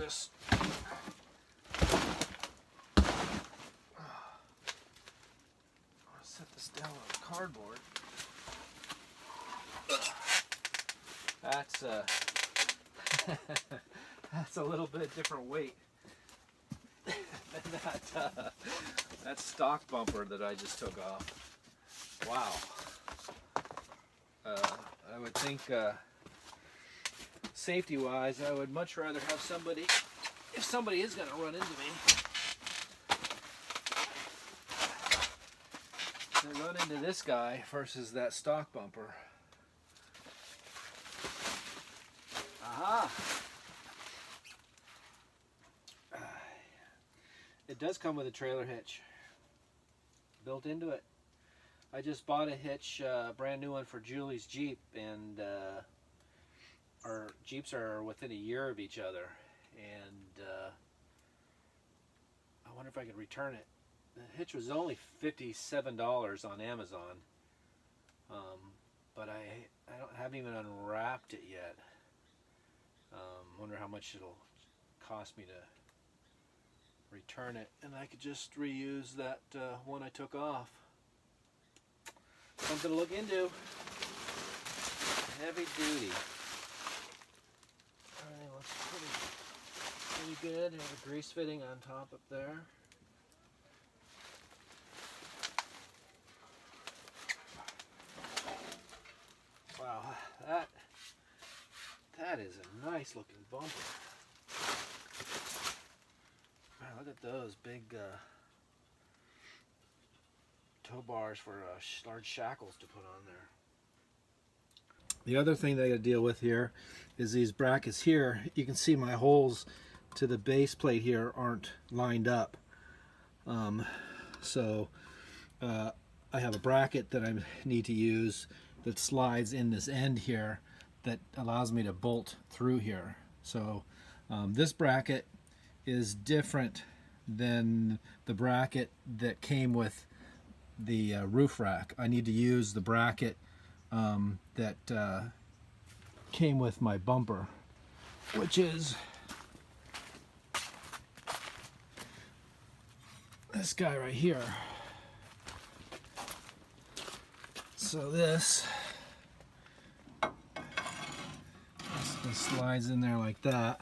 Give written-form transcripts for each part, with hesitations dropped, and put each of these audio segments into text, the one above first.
this. Set this down on the cardboard. That's that's a little bit different weight than that stock bumper that I just took off. Wow. I would think safety-wise, I would much rather have somebody, if somebody is going to run into me, than run into this guy versus that stock bumper. Aha! It does come with a trailer hitch built into it. I just bought a hitch, brand new one for Julie's Jeep, and our Jeeps are within a year of each other, and I wonder if I could return it. The hitch was only $57 on Amazon, but I haven't even unwrapped it yet. Wonder how much it'll cost me to return it, and I could just reuse that one I took off. Something to look into. Heavy duty. Everything looks pretty good. There's a grease fitting on top up there. Wow, that is a nice looking bumper. Man, look at those big tow bars for large shackles to put on there. The other thing that I got to deal with here is these brackets here. You can see my holes to the base plate here aren't lined up. So I have a bracket that I need to use that slides in this end here that allows me to bolt through here. So this bracket is different than the bracket that came with the roof rack. I need to use the bracket that came with my bumper, which is this guy right here. So this slides in there like that,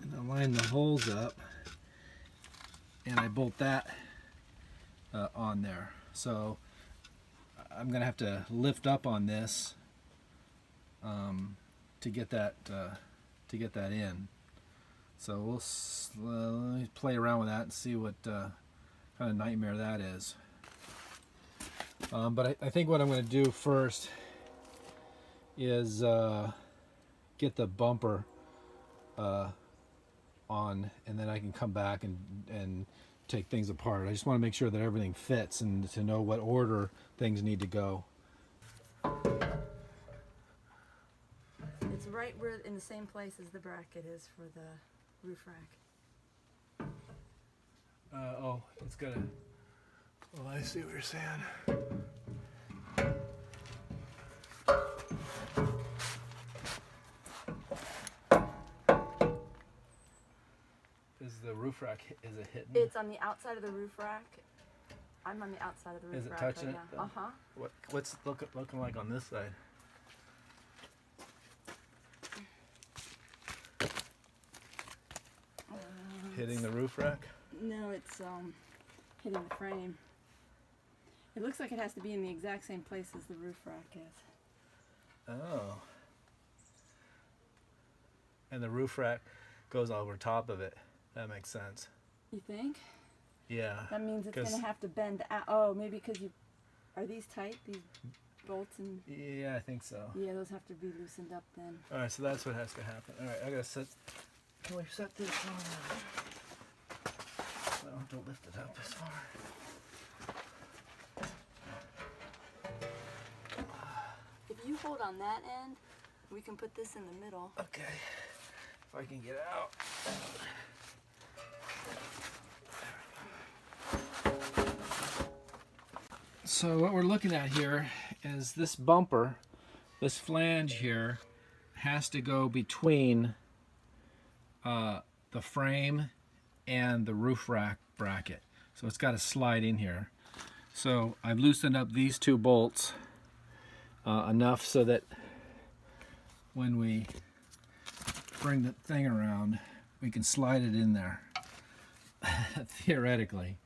and I line the holes up, and I bolt that on there. So I'm gonna have to lift up on this to get that in. So we'll let me play around with that and see what kind of nightmare that is. But I think what I'm going to do first is get the bumper on, and then I can come back and take things apart. I just want to make sure that everything fits and to know what order things need to go. It's right where in the same place as the bracket is for the roof rack. Oh, it's got a... Well, I see what you're saying. Is the roof rack, is it hitting? It's on the outside of the roof rack. I'm on the outside of the roof Is it rack touching right it, now. though? What's it looking like on this side? Hitting the roof rack? No, it's hitting the frame. It looks like it has to be in the exact same place as the roof rack is. Oh. And the roof rack goes over top of it. That makes sense. You think? Yeah. That means it's going to have to bend out. Oh, maybe because you... Are these tight? These bolts and... Yeah, I think so. Yeah, those have to be loosened up then. Alright, so that's what has to happen. Alright, I gotta set... Can we set this on? I don't have to lift it up as far. If you hold on that end, we can put this in the middle. Okay. If I can get out. So what we're looking at here is this bumper, this flange here, has to go between the frame and the roof rack bracket. So it's got to slide in here. So I've loosened up these two bolts enough so that when we bring the thing around, we can slide it in there, theoretically.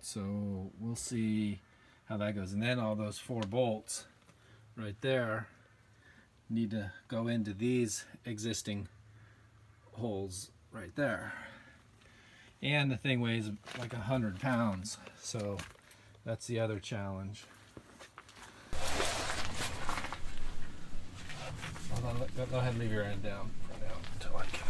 So we'll see how that goes. And then all those 4 bolts right there need to go into these existing holes right there. And the thing weighs like 100 pounds, so that's the other challenge. Hold on, go ahead and leave your end down for now until I get up.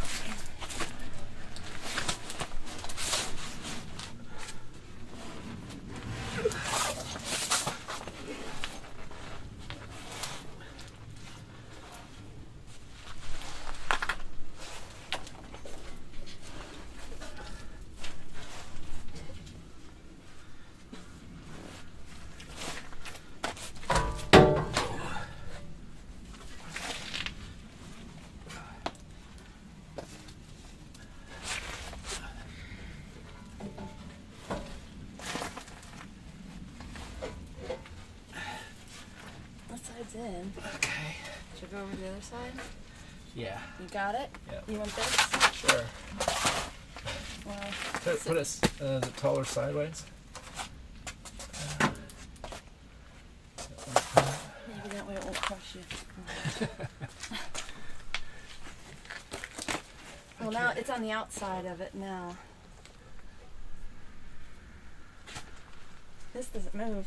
In. Okay. Should I go over to the other side? Yeah. You got it? Yep. You want this? Sure. Well, Put us the taller sideways. maybe that way it won't crush you. Well, now it's on the outside of it now. This doesn't move.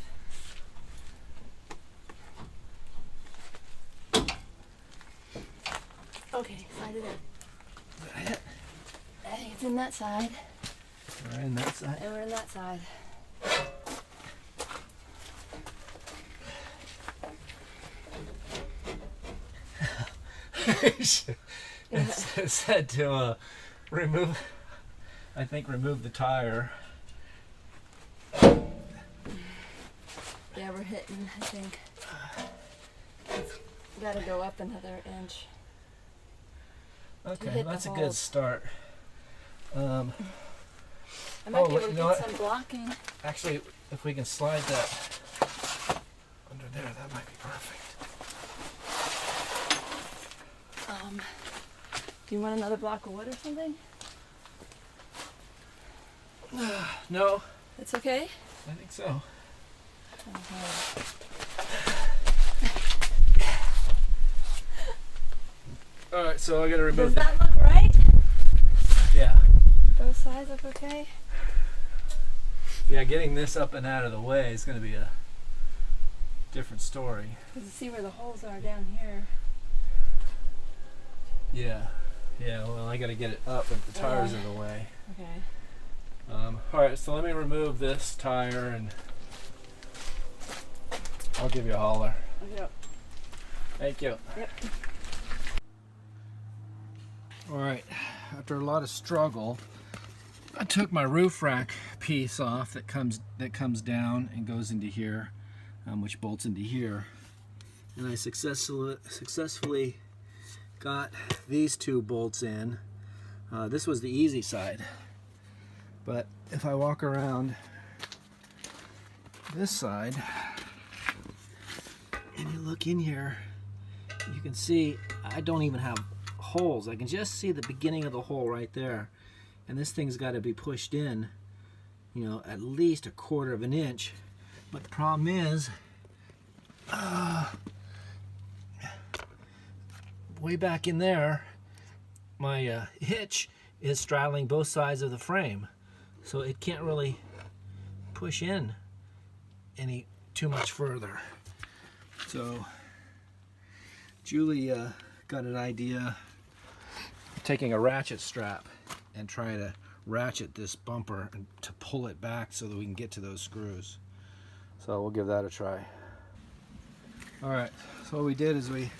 Okay, slide it in. I think it's in that side. We're in that side. And we're in that side. It said to remove the tire. Yeah, we're hitting, I think. It's gotta go up another inch. Okay, that's a good holes. start. I might be able to you know get what? some blocking. Actually, if we can slide that under there, that might be perfect. Do you want another block of wood or something? No, It's okay? I think so. Okay. All right, so I got to remove Does that look right? Yeah. Both sides look okay? Yeah, getting this up and out of the way is going to be a different story. You can see where the holes are down here. Yeah. Yeah, well, I got to get it up if the tire's in the way. Okay. All right, so let me remove this tire and I'll give you a holler. Okay. Thank you. Yep. All right, after a lot of struggle, I took my roof rack piece off that comes down and goes into here, which bolts into here, and I successfully got these 2 bolts in. This was the easy side, but if I walk around this side and you look in here, you can see I don't even have holes. I can just see the beginning of the hole right there, and this thing's got to be pushed in, you know, at least 1/4 of an inch. But the problem is, way back in there, my hitch is straddling both sides of the frame, so it can't really push in any too much further. So Julie got an idea of taking a ratchet strap and trying to ratchet this bumper and to pull it back so that we can get to those screws. So we'll give that a try. All right, so what we did is we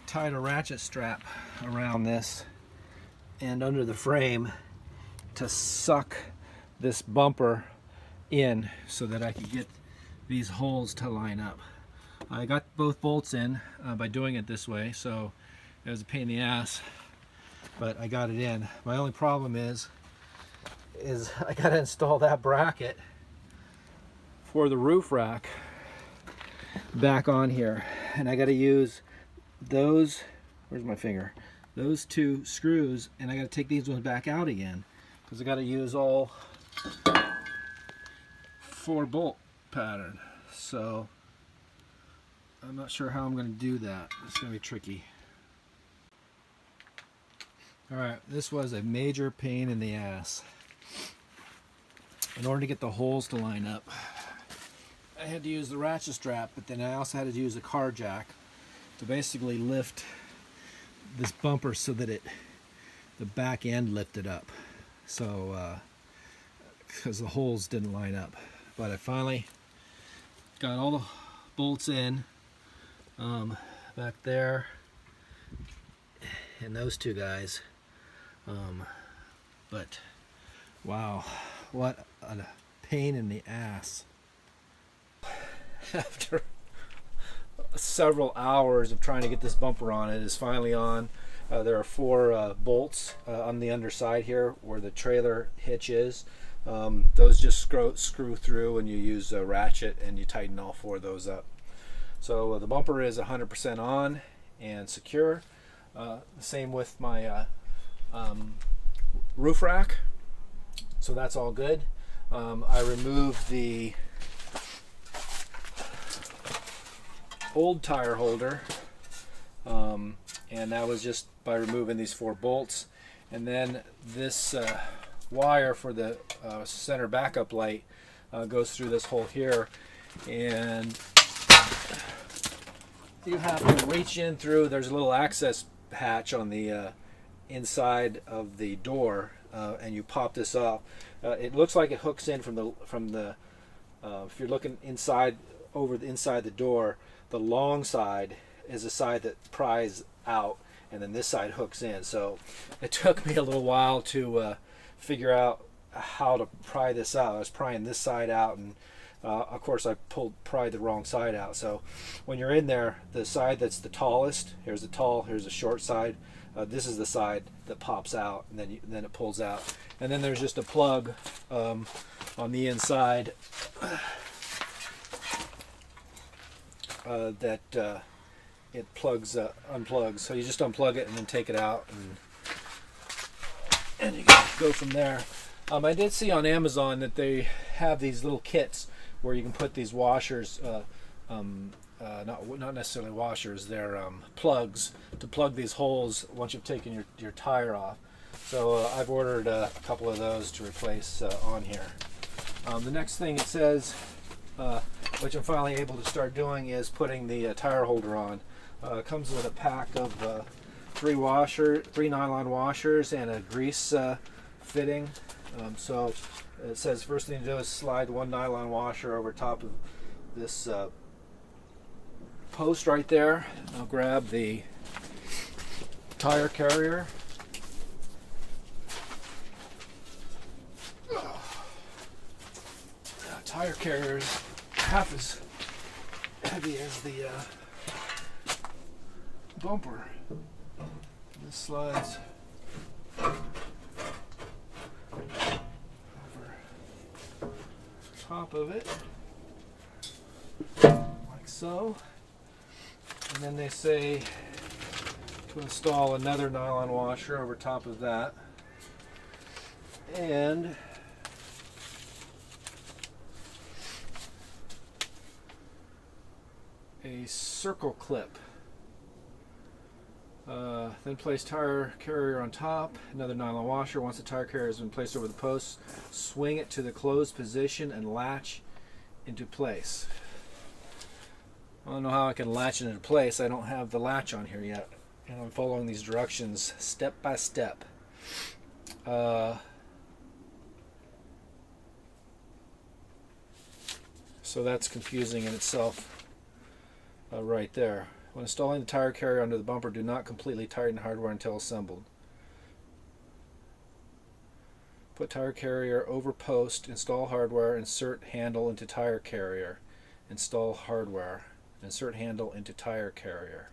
tied a ratchet strap around this and under the frame to suck this bumper in so that I could get these holes to line up. I got both bolts in by doing it this way, so it was a pain in the ass. but I got it in. My only problem is I got to install that bracket for the roof rack back on here, and I got to use those, where's my finger, those two screws, and I got to take these ones back out again because I got to use all 4 bolt pattern. So I'm not sure how I'm going to do that. It's going to be tricky. Alright, this was a major pain in the ass. In order to get the holes to line up, I had to use the ratchet strap, but then I also had to use a car jack to basically lift this bumper so that the back end lifted up. So, because the holes didn't line up. But I finally got all the bolts in back there, and those two guys. But wow, what a pain in the ass. After several hours of trying to get this bumper on, it is finally on. There are 4 bolts on the underside here where the trailer hitch is. Those just screw through, and you use a ratchet and you tighten all 4 of those up. So the bumper is 100% on and secure. Same with my roof rack. So that's all good. I removed the old tire holder, and that was just by removing these 4 bolts, and then this wire for the center backup light goes through this hole here, and you have to reach in through. There's a little access hatch on the inside of the door, and you pop this off. It looks like it hooks in from the if you're looking inside inside the door, the long side is the side that pries out, and then this side hooks in. So it took me a little while to figure out how to pry this out. I was prying this side out, and of course I pried the wrong side out. So when you're in there, the side that's the tallest, here's the tall, here's the short side. This is the side that pops out, and then it pulls out. And then there's just a plug on the inside that it unplugs. So you just unplug it and then take it out, and you go from there. I did see on Amazon that they have these little kits where you can put these washers, not necessarily washers, they're plugs to plug these holes once you've taken your tire off. So I've ordered a couple of those to replace on here. The next thing it says, which I'm finally able to start doing, is putting the tire holder on. It comes with a pack of 3 nylon washers and a grease fitting. So it says first thing to do is slide 1 nylon washer over top of this post right there. I'll grab the tire carrier. Tire carrier is half as heavy as the bumper. This slides over top of it like so, and then they say to install another nylon washer over top of that, and a circle clip. Then place tire carrier on top, another nylon washer. Once the tire carrier has been placed over the post, swing it to the closed position and latch into place. I don't know how I can latch it into place. I don't have the latch on here yet, and I'm following these directions step by step. So that's confusing in itself right there. When installing the tire carrier under the bumper, do not completely tighten hardware until assembled. Put tire carrier over post, install hardware, insert handle into tire carrier. Install hardware, insert handle into tire carrier.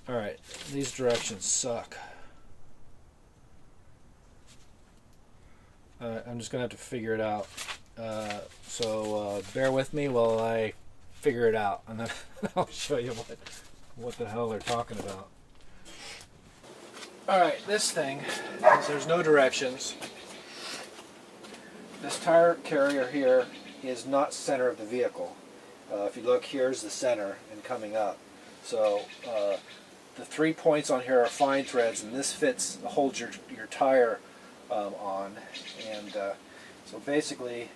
Alright, these directions suck. I'm just gonna have to figure it out. So bear with me while I figure it out, and then I'll show you what the hell they're talking about. Alright, this thing, there's no directions. This tire carrier here is not center of the vehicle. If you look, here's the center and coming up. So the 3 points on here are fine threads, and this holds your tire on. And so basically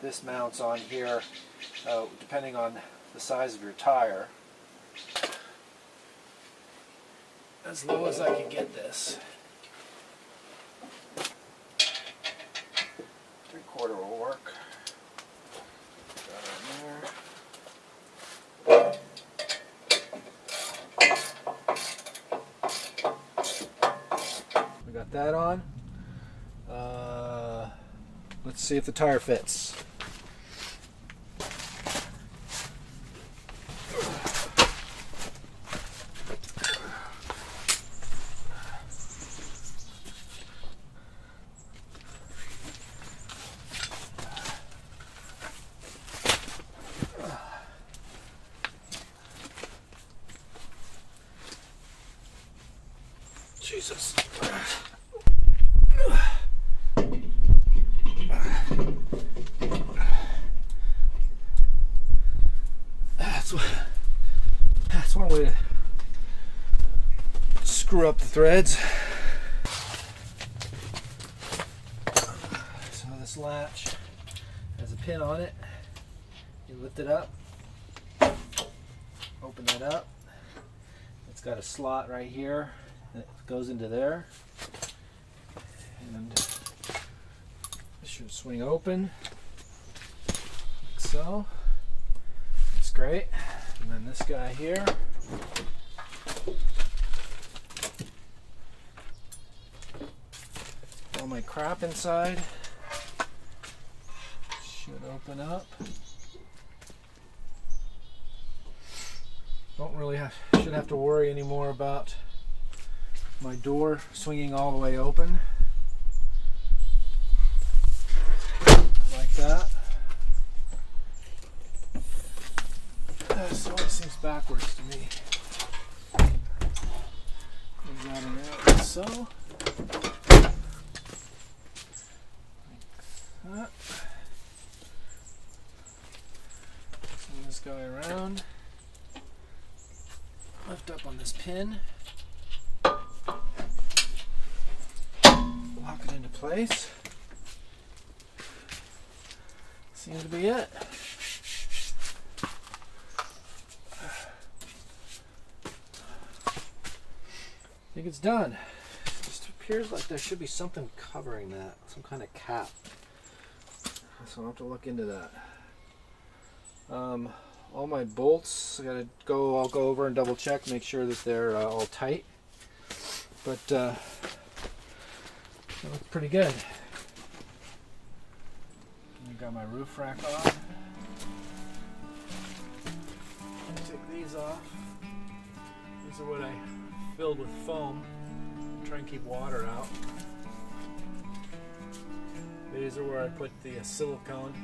this mounts on here depending on the size of your tire. As low as I can get this. 3/4 will work. Got it in there. We got that on. Let's see if the tire fits. Jesus. That's one way to screw up the threads. So this latch has a pin on it. You lift it up, open that up. It's got a slot right here that goes into there, and it should swing open like so. That's great. And then this guy here, all my crap inside should open up. Shouldn't have to worry anymore about my door swinging all the way open like that. This always seems backwards to me. Put that in there like so. Like that. Swing this guy around. Lift up on this pin. Lock it into place. Seems to be it. I think it's done. It just appears like there should be something covering that, some kind of cap. So I'll have to look into that. All my bolts, I'll go over and double check, make sure that they're all tight. But they look pretty good. I got my roof rack on. Take these off. These are what I filled with foam. Try and keep water out. These are where I put the silicone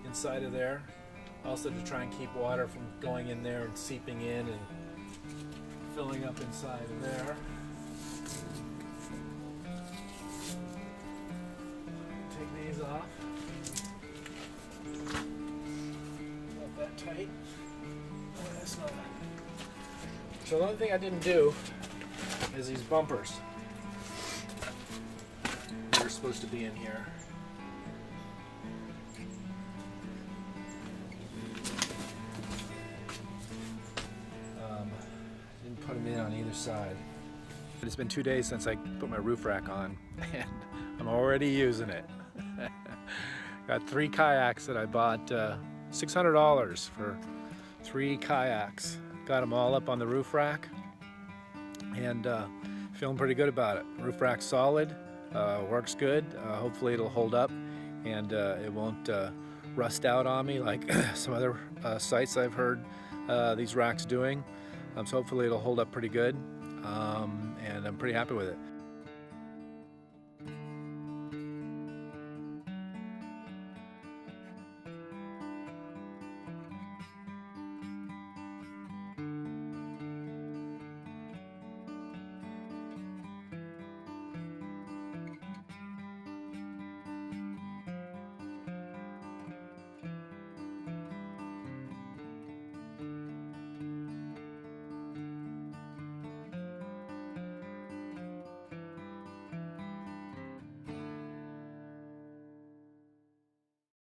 inside of there. Also to try and keep water from going in there and seeping in and filling up inside of there. Take these off. Not that tight. Oh, that's not. So the only thing I didn't do is these bumpers. They're supposed to be in here. Didn't put them in on either side. It's been 2 days since I put my roof rack on, and I'm already using it. Got 3 kayaks that I bought, $600 for 3 kayaks. Got them all up on the roof rack, and feeling pretty good about it. Roof rack's solid, works good. Hopefully it'll hold up, and it won't rust out on me like some other sites I've heard these racks doing. So hopefully it'll hold up pretty good, and I'm pretty happy with it.